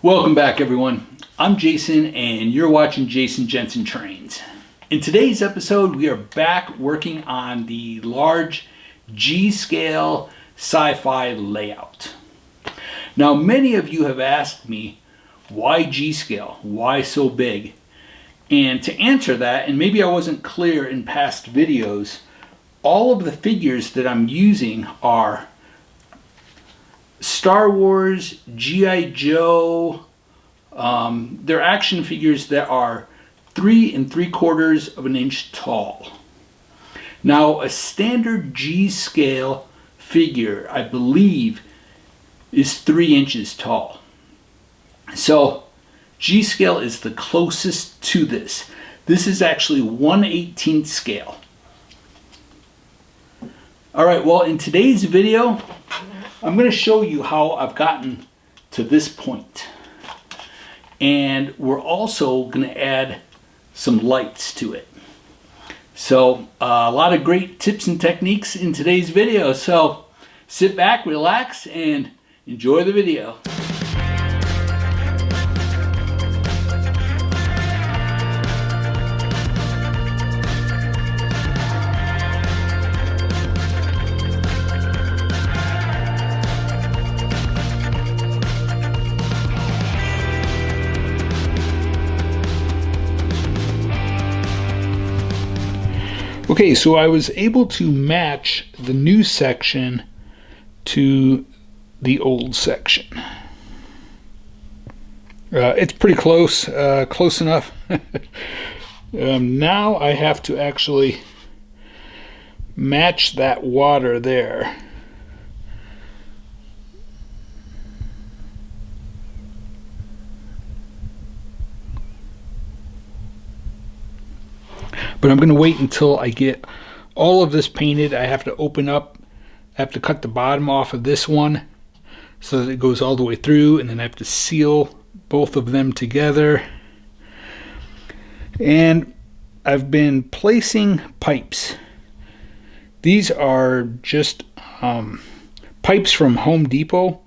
Welcome back, everyone. I'm Jason and you're watching Jason Jensen Trains. In today's episode, we are back working on the large G-scale sci-fi layout. Now, many of you have asked me, why G-scale? Why so big? And to answer that, and maybe I wasn't clear in past videos, all of the figures that I'm using are Star Wars, G.I. Joe. They're action figures that are 3 3/4 of an inch tall. Now, a standard G-scale figure, I believe, is 3 inches tall. So G-scale is the closest to this. This is actually 1/18 scale. Alright, well, in today's video, I'm going to show you how I've gotten to this point. And we're also going to add some lights to it. So a lot of great tips and techniques in today's video. So sit back, relax, and enjoy the video. Okay, so I was able to match the new section to the old section. It's pretty close, close enough. Now I have to actually match that water there. But I'm going to wait until I get all of this painted. I have to open up, I have to cut the bottom off of this one so that it goes all the way through, and then I have to seal both of them together. And I've been placing pipes. These are just pipes from Home Depot.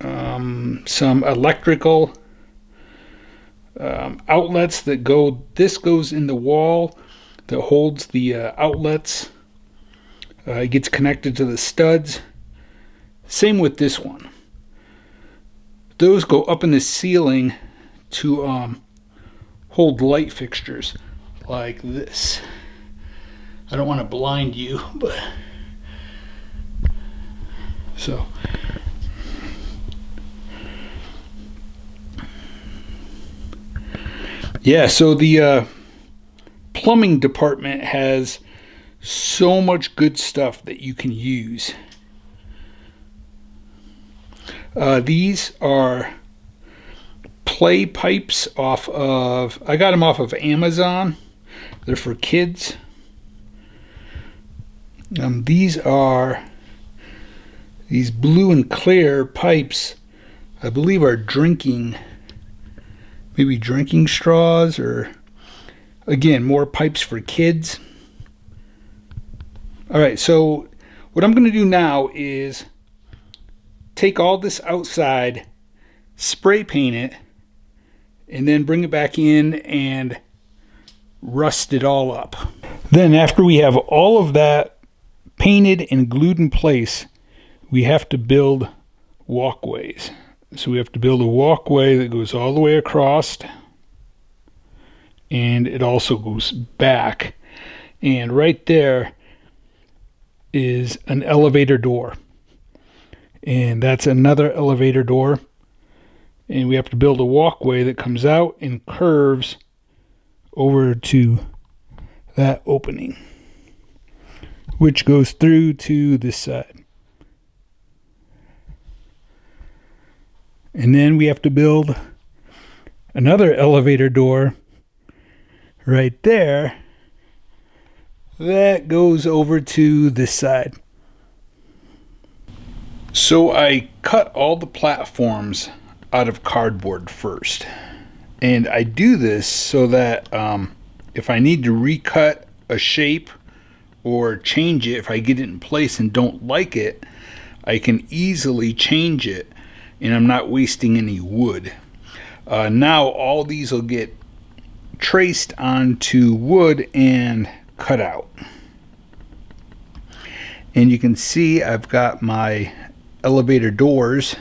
Some electrical outlets that go, this goes in the wall that holds the outlets. It gets connected to the studs. Same with this one. Those go up in the ceiling to hold light fixtures like this. I don't want to blind you, but so yeah, so the plumbing department has so much good stuff that you can use. These are play pipes off of, I got them off of Amazon. They're for kids. These are these blue and clear pipes, I believe are drinking, maybe drinking straws, or again, more pipes for kids. Alright, so what I'm going to do now is take all this outside, spray paint it, and then bring it back in and rust it all up. Then after we have all of that painted and glued in place, we have to build walkways. So we have to build a walkway that goes all the way across, and it also goes back. And right there is an elevator door. And that's another elevator door. And we have to build a walkway that comes out and curves over to that opening, which goes through to this side. And then we have to build another elevator door right there that goes over to this side. So I cut all the platforms out of cardboard first. And I do this so that if I need to recut a shape or change it, if I get it in place and don't like it, I can easily change it and I'm not wasting any wood. Now all these will get traced onto wood and cut out. And you can see I've got my elevator doors.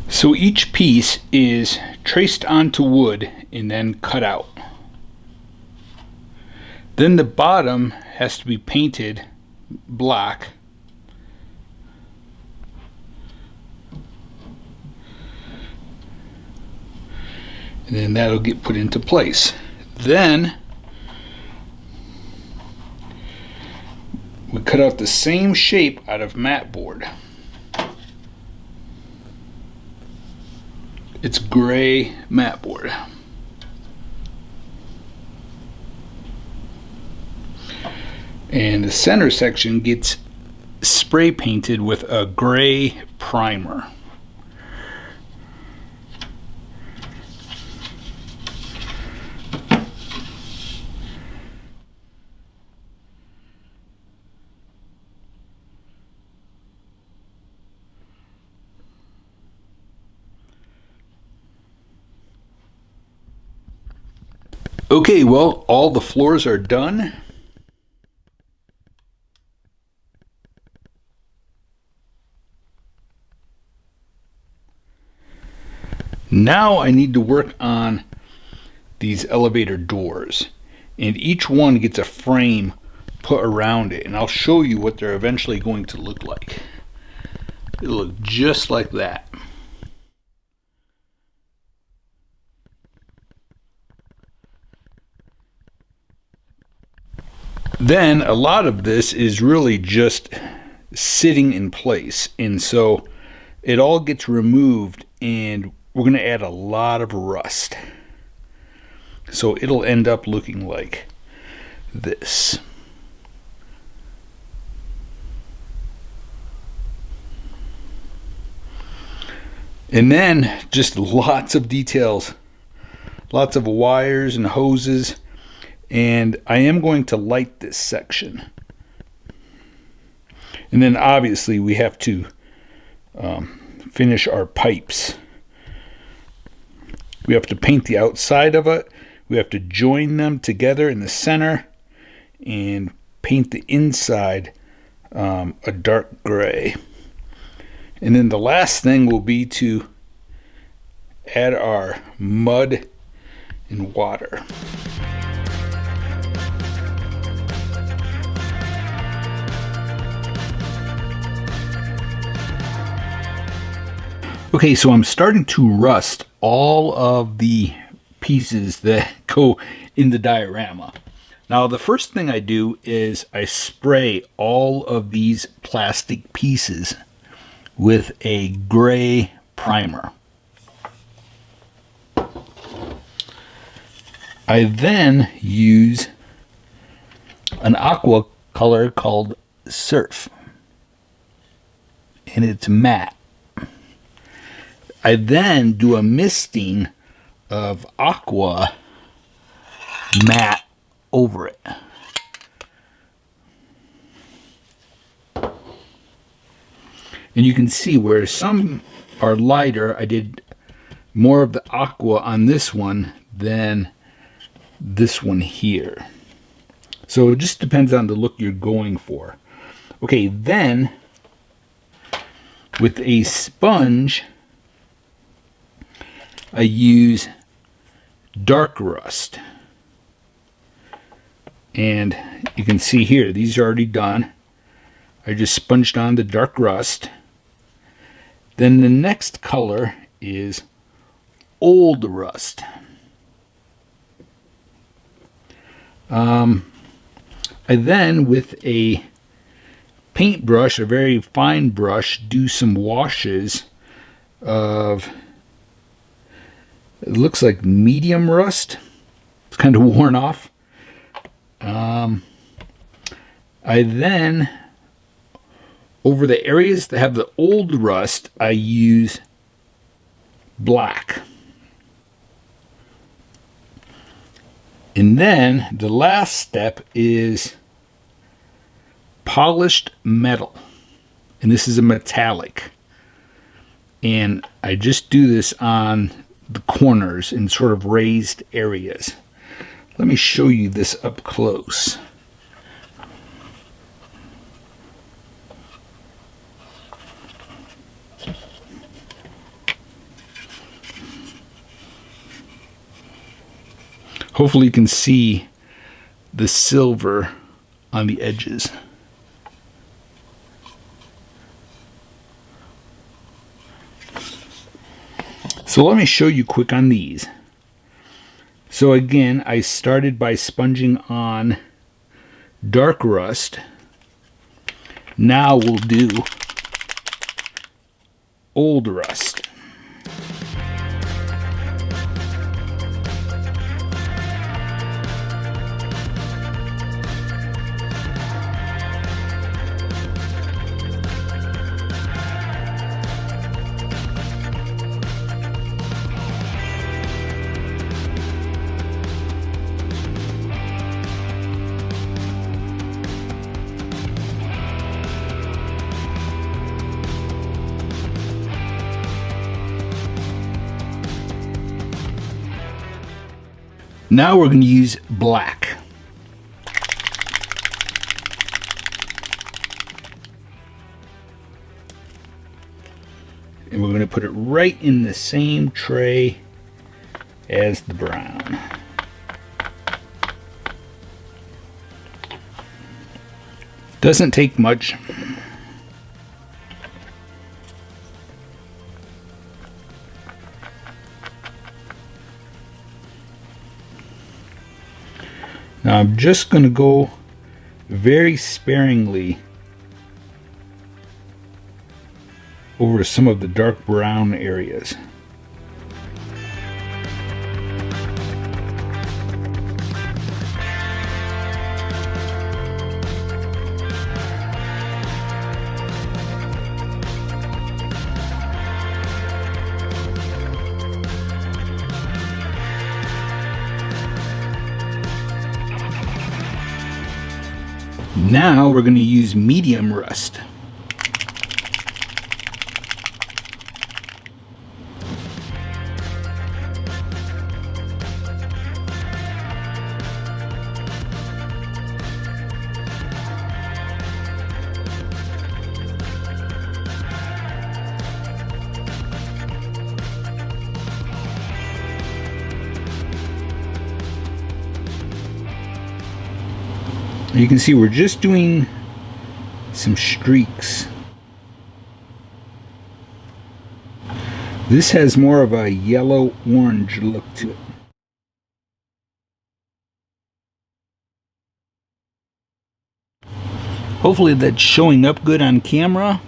So each piece is traced onto wood and then cut out. Then the bottom has to be painted black. And then that'll get put into place. Then we cut out the same shape out of mat board. It's gray mat board. And the center section gets spray painted with a gray primer. Okay, well, all the floors are done. Now I need to work on these elevator doors, and each one gets a frame put around it, and I'll show you what they're eventually going to look like. It'll look just like that. Then a lot of this is really just sitting in place, and so it all gets removed, and we're going to add a lot of rust. So it'll end up looking like this. And then just lots of details, lots of wires and hoses. And I am going to light this section. And then obviously we have to finish our pipes. We have to paint the outside of it. We have to join them together in the center and paint the inside a dark gray. And then the last thing will be to add our mud and water. Okay, so I'm starting to rust all of the pieces that go in the diorama. Now, the first thing I do is I spray all of these plastic pieces with a gray primer. I then use an aqua color called Surf, and it's matte. I then do a misting of aqua matte over it. And you can see where some are lighter, I did more of the aqua on this one than this one here. So it just depends on the look you're going for. Okay, then with a sponge, I use dark rust. And you can see here, these are already done. I just sponged on the dark rust. Then the next color is old rust. I then, with a paintbrush, a very fine brush, do some washes of, it looks like medium rust. It's kind of worn off. I then, over the areas that have the old rust, I use black. And then the last step is polished metal, and this is a metallic. And I just do this on the corners in sort of raised areas. Let me show you this up close. Hopefully you can see the silver on the edges. So let me show you quick on these. So again, I started by sponging on dark rust. Now we'll do old rust. Now we're going to use black. And we're going to put it right in the same tray as the brown. Doesn't take much. Now I'm just going to go very sparingly over some of the dark brown areas. Now we're going to use medium rust. You can see we're just doing some streaks. This has more of a yellow-orange look to it. Hopefully that's showing up good on camera.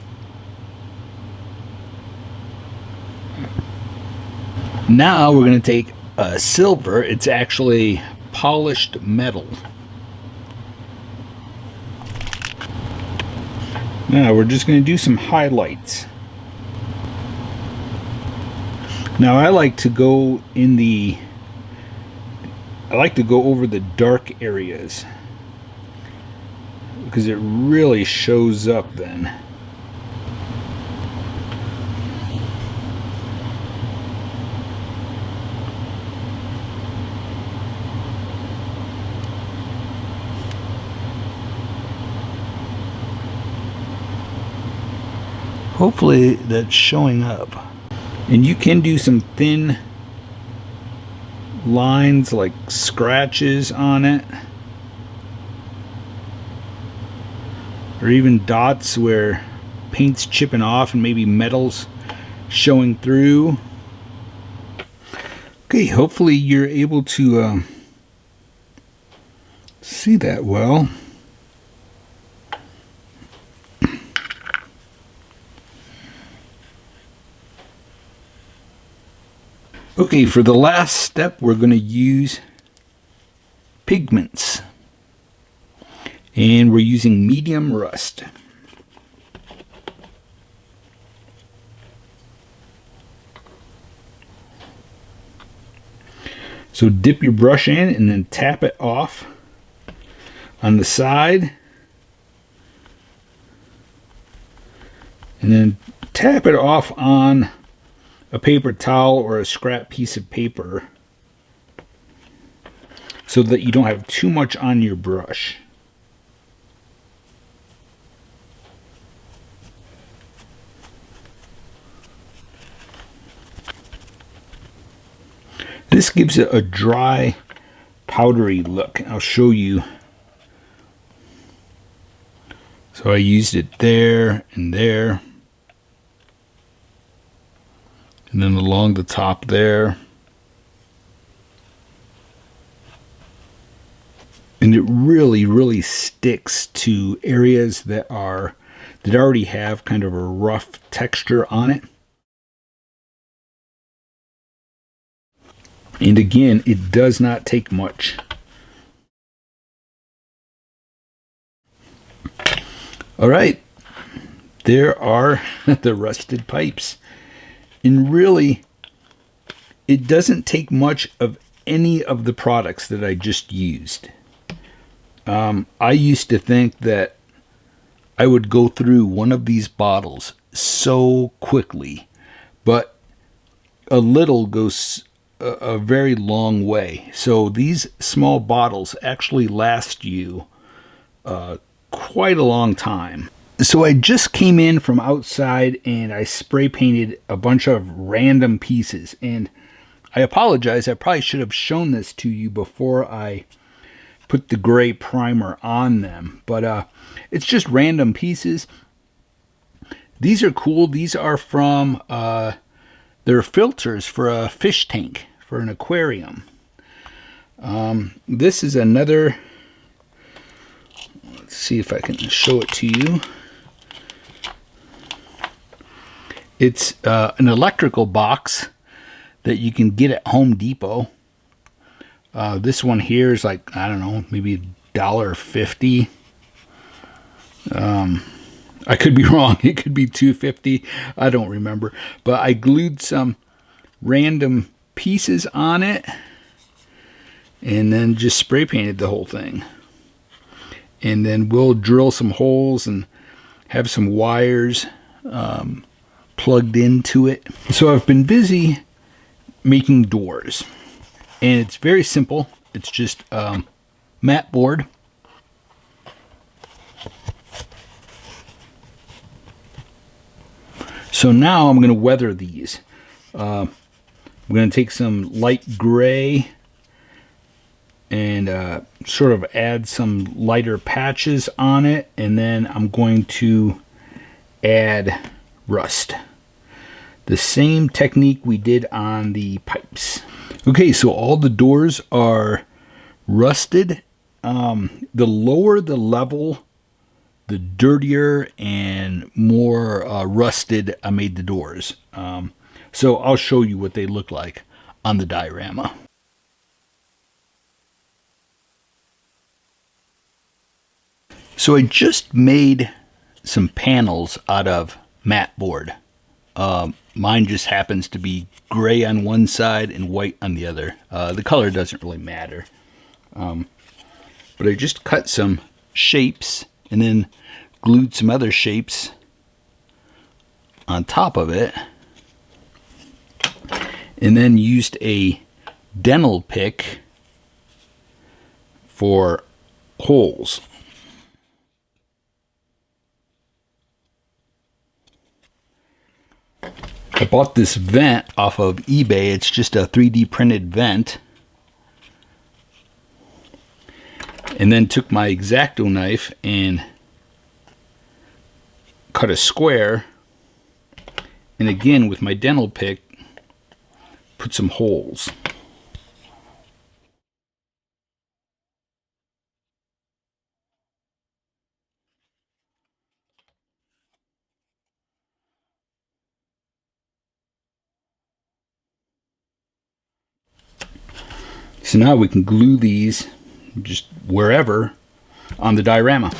Now we're going to take a silver. It's actually polished metal. Now we're just going to do some highlights. Now I like to go over the dark areas because it really shows up then. Hopefully that's showing up. And you can do some thin lines like scratches on it, or even dots where paint's chipping off and maybe metal's showing through. Okay, hopefully you're able to see that well. Okay, for the last step, we're going to use pigments. And we're using medium rust. So dip your brush in and then tap it off on the side. And then tap it off on a paper towel or a scrap piece of paper so that you don't have too much on your brush. This gives it a dry, powdery look. I'll show you. So I used it there and there. And then along the top there. And it really, really sticks to areas that already have kind of a rough texture on it. And again, it does not take much. All right, there are the rusted pipes. And really, it doesn't take much of any of the products that I just used. I used to think that I would go through one of these bottles so quickly, but a little goes a very long way. So these small bottles actually last you quite a long time. So I just came in from outside and I spray painted a bunch of random pieces, and I apologize, I probably should have shown this to you before I put the gray primer on them, but it's just random pieces. These are cool. These are from they're filters for a fish tank, for an aquarium. This is another, let's see if I can show it to you. It's an electrical box that you can get at Home Depot. This one here is like, I don't know, maybe $1.50. I could be wrong. It could be $2.50. I don't remember. But I glued some random pieces on it and then just spray painted the whole thing. And then we'll drill some holes and have some wires plugged into it. So I've been busy making doors. And it's very simple. It's just mat board. So now I'm going to weather these. I'm going to take some light gray and sort of add some lighter patches on it. And then I'm going to add rust. The same technique we did on the pipes. Okay, so all the doors are rusted. The lower the level, the dirtier and more rusted I made the doors. So I'll show you what they look like on the diorama. So I just made some panels out of mat board. Mine just happens to be gray on one side and white on the other. The color doesn't really matter. But I just cut some shapes and then glued some other shapes on top of it. And then used a dental pick for holes. I bought this vent off of eBay. It's just a 3D printed vent. And then took my X-Acto knife and cut a square. And again, with my dental pick, put some holes. So now we can glue these just wherever on the diorama.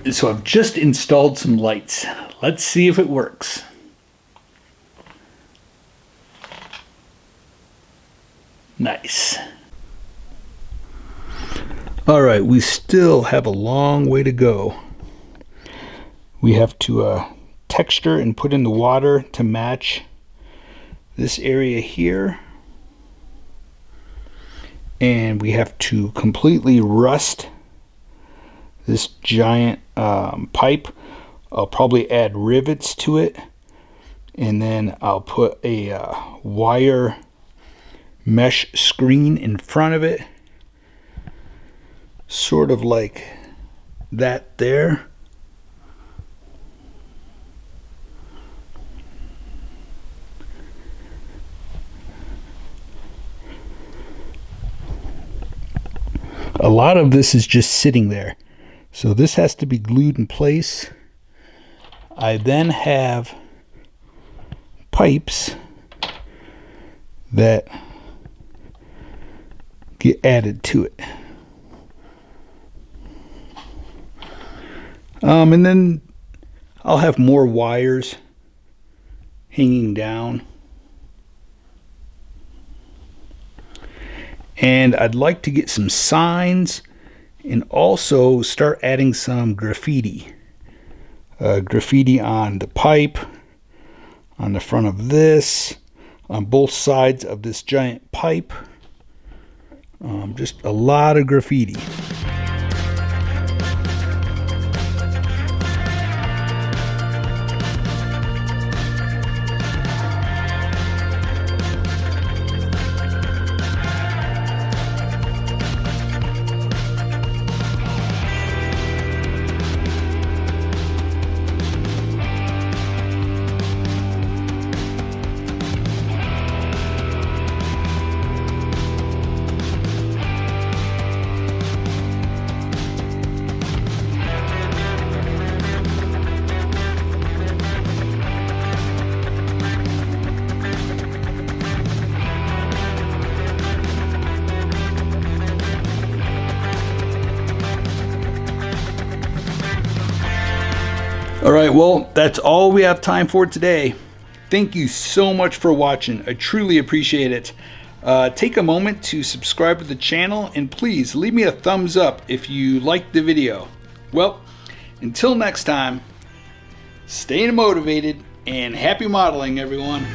So I've just installed some lights. Let's see if it works. Nice. All right, we still have a long way to go. We have to texture and put in the water to match this area here. And we have to completely rust this giant pipe. I'll probably add rivets to it, and then I'll put a wire mesh screen in front of it, sort of like that there. A lot of this is just sitting there, so this has to be glued in place. I then have pipes that get added to it. And then I'll have more wires hanging down. And I'd like to get some signs and also start adding some graffiti. Graffiti on the pipe, on the front of this, on both sides of this giant pipe. Just a lot of graffiti. All right, well, that's all we have time for today. Thank you so much for watching. I truly appreciate it. Take a moment to subscribe to the channel, and please leave me a thumbs up if you liked the video. Well, until next time, stay motivated and happy modeling, everyone.